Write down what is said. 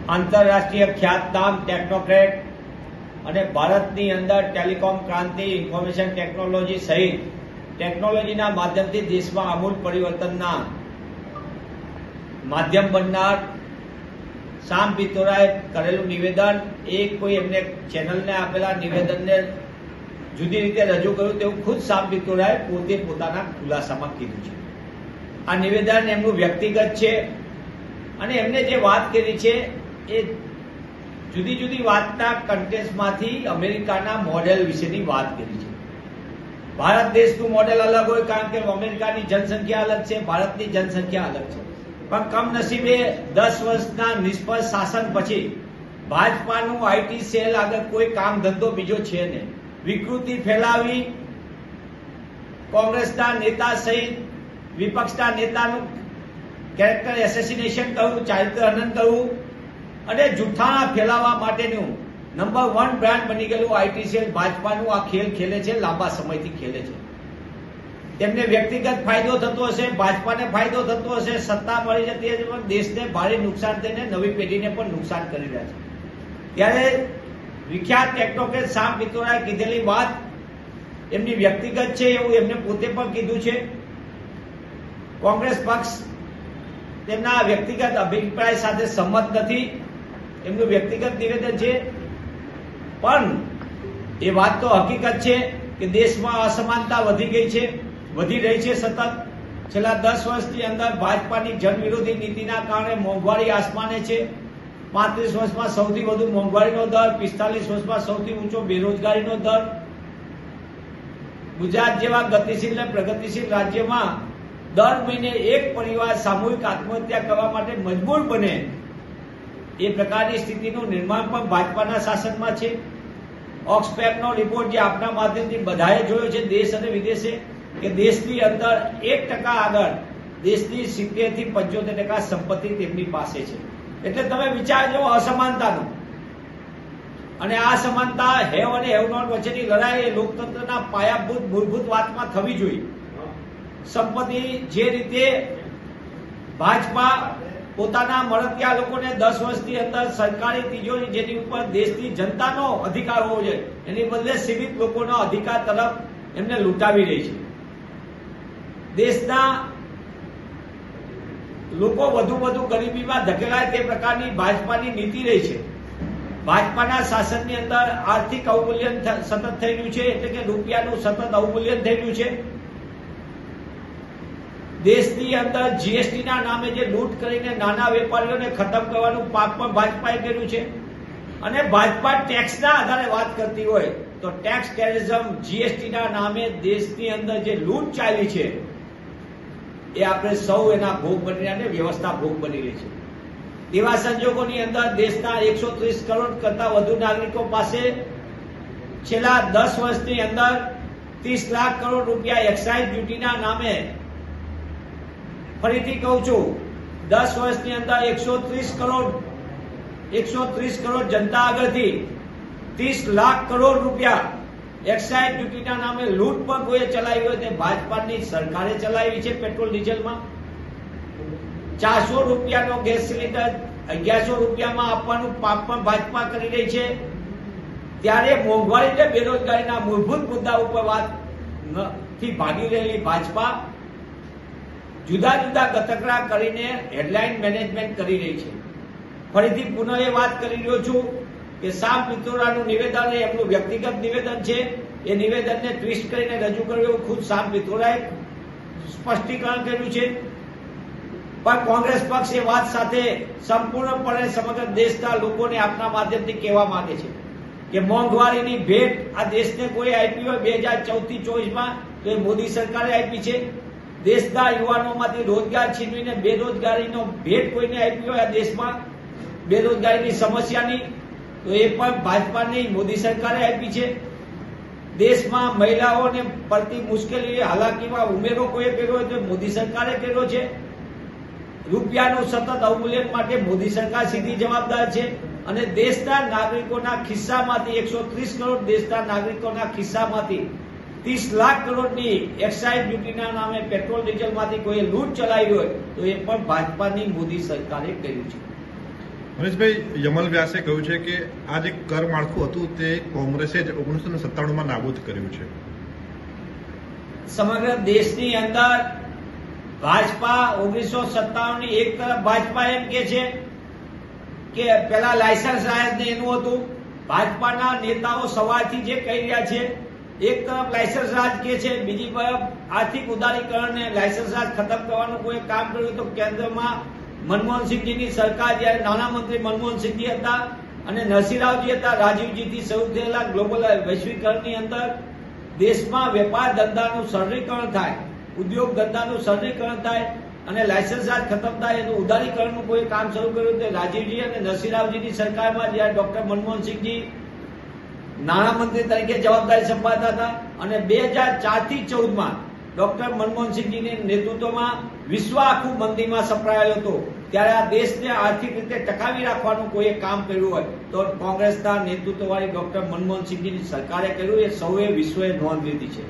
આંતરરાષ્ટ્રીય ખ્યાતનામ ટેકનોક્રેટ અને ભારતની અંદર ટેલિકોમ ક્રાંતિ, ઇન્ફોર્મેશન ટેકનોલોજી સહિત ટેકનોલોજીના માધ્યમથી દેશમાં આમૂલ પરિવર્તનના માધ્યમ બનનાર શામ પિત્રોડાએ કરેલું નિવેદન, એ કોઈ એમને ચેનલને આપેલા નિવેદનને જુદી રીતે રજૂ કર્યું તેવું ખુદ શામ પિત્રોડાએ પોતે પોતાના ખુલાસામાં કીધું છે. આ નિવેદન એમનું વ્યક્તિગત છે અને એમને જે વાત કરી છે એ જુદી જુદી વાતના કન્ટેન્ટમાંથી અમેરિકાના મોડેલ વિશેની વાત કરી છે. ભારત દેશનું મોડેલ અલગ હોય, કારણ કે અમેરિકાની જનસંખ્યા અલગ છે, ભારતની જનસંખ્યા અલગ છે. પણ કમનસીબે 10 વર્ષના નિષ્ફળ શાસન પછી ભાજપાનું આઈટી સેલ આગળ કોઈ કામ ધંધો બીજો છે નહીં. વિકૃતિ ફેલાવી, કોંગ્રેસના નેતા સહિત વિપક્ષના નેતાનું કેરેક્ટર એસેસિનેશન કરવું, ચારિત્ર હનન કરવું અને જૂઠાણા ફેલાવવા માટેનું નંબર 1 બ્રાન્ડ બની ગયેલું આઈટી સેલ ભાજપાનું આ ખેલ ખેલે છે, લાંબા સમયથી ખેલે છે. તેમને વ્યક્તિગત ફાયદો થતો હશે, ભાજપાને ફાયદો થતો હશે, સત્તા મળી જતી હશે, પણ દેશને ભારે નુકસાન થઈને નવી પેઢીને પણ નુકસાન કરી રહ્યા છે. ત્યારે વિખ્યાત ટેકનોક્રેટ શામ પિત્રોડાએ કીધેલી વાત એમની વ્યક્તિગત છે એવું એમને પોતે પણ કીધું છે. કોંગ્રેસ પક્ષ તેમના વ્યક્તિગત અભિપ્રાય સાથે સંમત નથી, એમનું વ્યક્તિગત નિવેદન છે. પણ એ વાત તો હકીકત છે કે દેશમાં અસમાનતા વધી ગઈ છે, વધી રહી છે સતત. છેલ્લા 10 વર્ષની અંદર ભાજપાની જનવિરોધી નીતિના કારણે મોંઘવારી આસમાને છે. 35 વર્ષમાં સૌથી વધુ મોંઘવારીનો દર, 45 વર્ષમાં સૌથી ઊંચો બેરોજગારીનો દર. ગુજરાત જેવા ગતિશીલ અને પ્રગતિશીલ રાજ્યમાં દર મહિને એક પરિવાર સામૂહિક આત્મહત્યા કરવા માટે મજબૂર બને એ પ્રકારની સ્થિતિનું નિર્માણ પણ ભાજપાના શાસનમાં છે. ઓક્સફેમનો રિપોર્ટ જે આપના માધ્યમથી બધાએ જોયો છે દેશ અને વિદેશે, કે દેશની અંદર 1% આગળ દેશની 70 થી 75% સંપત્તિ તેમની પાસે છે. એટલે તમે વિચારજો અસમાનતાનું. અને આ સમાનતા હેવ અને હેવ નોટ વચ્ચેની લડાઈ એ લોકતંત્રના પાયાભૂત મૂળભૂત વાતમાં થવી જોઈએ. સંપત્તિ જે રીતે ભાજપા પોતાના મળતિયા લોકોને 10 વર્ષની અંદર સરકારી તિજોરી જેની ઉપર દેશની જનતાનો અધિકાર હોવો જોઈએ, એની બદલે સીમિત લોકોનો અધિકાર તરફ એમને લૂંટાવી રહી છે. દેશના લોકો વધુ ગરીબીમાં ધકેલાય તે પ્રકારની ભાજપાની નીતિ રહી છે. ભાજપાના શાસનની અંદર આર્થિક અવમૂલ્યન સતત થઈ રહ્યું છે, એટલે કે રૂપિયાનું સતત અવમૂલ્યન થઈ રહ્યું છે. દેશની અંદર જીએસટીના નામે જે લૂંટ કરીને નાના વેપારીઓને ખતમ કરવાનું પાપ પણ ભાજપાએ કર્યું છે. અને ભાજપા ટેક્સના આધારે વાત કરતી હોય તો ટેક્સ ટેરરિઝમ, જીએસટીના નામે દેશની અંદર જે લૂંટ ચાલી છે એ આપણે સૌ એના ભોગ બની રહ્યા અને વ્યવસ્થા ભોગ બની રહી છે. એવા સંજોગોની અંદર દેશના 130 કરોડ કરતા વધુ નાગરિકો પાસે છેલ્લા 10 વર્ષની અંદર 30 લાખ કરોડ રૂપિયા એક્સાઇઝ ડ્યુટીના નામે, ફરીથી કહું છું, 10 વર્ષની અંદર 130 કરોડ જનતા આગળથી 30 લાખ કરોડ રૂપિયા એક્સાઇઝ ડ્યુટીના નામે લૂંટ પણ કોઈએ ચલાવી હોય તે ભાજપાની સરકારે ચલાવી છે. પેટ્રોલ ડીઝલમાં 400 રૂપિયાનો ગેસ સિલિન્ડર 1100 રૂપિયામાં આપવાનું પાપ પણ ભાજપા કરી રહી છે. ત્યારે મોંઘવારી અને બેરોજગારીના મૂળભૂત મુદ્દા ઉપર વાત થી ભાગી રહેલી ભાજપા જુદા જુદા ગતકડા કરીને હેડલાઇન મેનેજમેન્ટ કરી રહી છે. ફરીથી પુનઃ એ વાત કરી રહ્યો છું કે શામ પિત્રોડાનું નિવેદન એ એમનું વ્યક્તિગત નિવેદન છે. એ નિવેદનને ટ્વિસ્ટ કરીને રજૂ કર્યું ખુદ શામ પિત્રોડાએ સ્પષ્ટીકરણ કર્યું છે. પણ કોંગ્રેસ પક્ષ એ વાત સાથે સંપૂર્ણપણે સમગ્ર દેશના લોકોને આપના માધ્યમથી કહેવા માંગે છે કે મોંઘવારીની ભેટ આ દેશને કોઈ આપી હોય 2014 થી 24માં તો એ મોદી સરકારે આપી છે. દેશના યુવાનોમાંથી રોજગાર છીનવીને બેરોજગારીનો ભેટ કોઈને આપી હોય આ દેશમાં બેરોજગારીની સમસ્યાની, તો એ પણ ભાજપાની મોદી સરકારે આપી છે. દેશમાં મહિલાઓને પડતી મુશ્કેલી, હાલાકીમાં ઉમેરો કોઈએ કર્યો હોય તો મોદી સરકારે કર્યો છે. રૂપિયાનું સતત અવમૂલ્યન માટે મોદી સરકાર સીધી જવાબદાર છે. અને દેશના નાગરિકોના ખિસ્સામાંથી 130 કરોડ દેશના નાગરિકોના ખિસ્સામાંથી 30 લાખ કરોડની એક્સાઇઝ ડ્યુટીના નામે પેટ્રોલ ડીઝલમાંથી કોઈ લૂંટ ચલાવી હોય તો એ પણ ભાજપાની મોદી સરકારે કર્યું છે. મનીષભાઈ, યમલ વ્યાસે કહ્યું છે કે આ જે કર માળખું હતું તે કોંગ્રેસે જ 1997માં નાબૂદ કર્યું છે. સમગ્ર દેશની અંદર ભાજપા 1957ની એક તરફ ભાજપા એમ કે છે કે પેલા લાયસન્સ રાજ ને એનું હતું. ભાજપાના નેતાઓ સવારથી જે કહી રહ્યા છે, એક તરફ લાયસન્સ રાજ કે છે, બીજી તરફ આર્થિક ઉદારીકરણ ને લાયસન્સ રાજ ખતમ કરવાનું કોઈ કામ કર્યું તો કેન્દ્રમાં મનમોહનસિંહજીની સરકાર જ્યારે નાણામંત્રી મનમોહનસિંહજી હતા અને નરસિંહ રાવજી હતા, રાજીવજીથી શરૂ થયેલા ગ્લોબલ વૈશ્વિકરણની અંદર દેશમાં વેપાર ધંધાનું સરળીકરણ થાય, ઉદ્યોગ ધંધાનું સરળીકરણ થાય અને લાયસન્સ રાજ ખતમ થાય એનું ઉદારીકરણનું કોઈ કામ શરૂ કર્યું તે રાજીવજી અને નરસિંહ રાવજીની સરકારમાં જ્યારે ડોક્ટર મનમોહનસિંહજી નાણામંત્રી તરીકે જવાબદારી સંભાળતા હતા અને 2004 થી 14માં ડોક્ટર મનમોહનસિંહજીના નેતૃત્વમાં વિશ્વ આખું મંદીમાં સપડાયેલો હતો. ત્યારે આ દેશને આર્થિક રીતે ટકાવી રાખવાનું કોઈ કામ કર્યું હોય તો કોંગ્રેસના નેતૃત્વવાળી ડોક્ટર મનમોહનસિંહજીની સરકારે કર્યું. એ સૌએ વિશ્વએ નોંધ લીધી છે.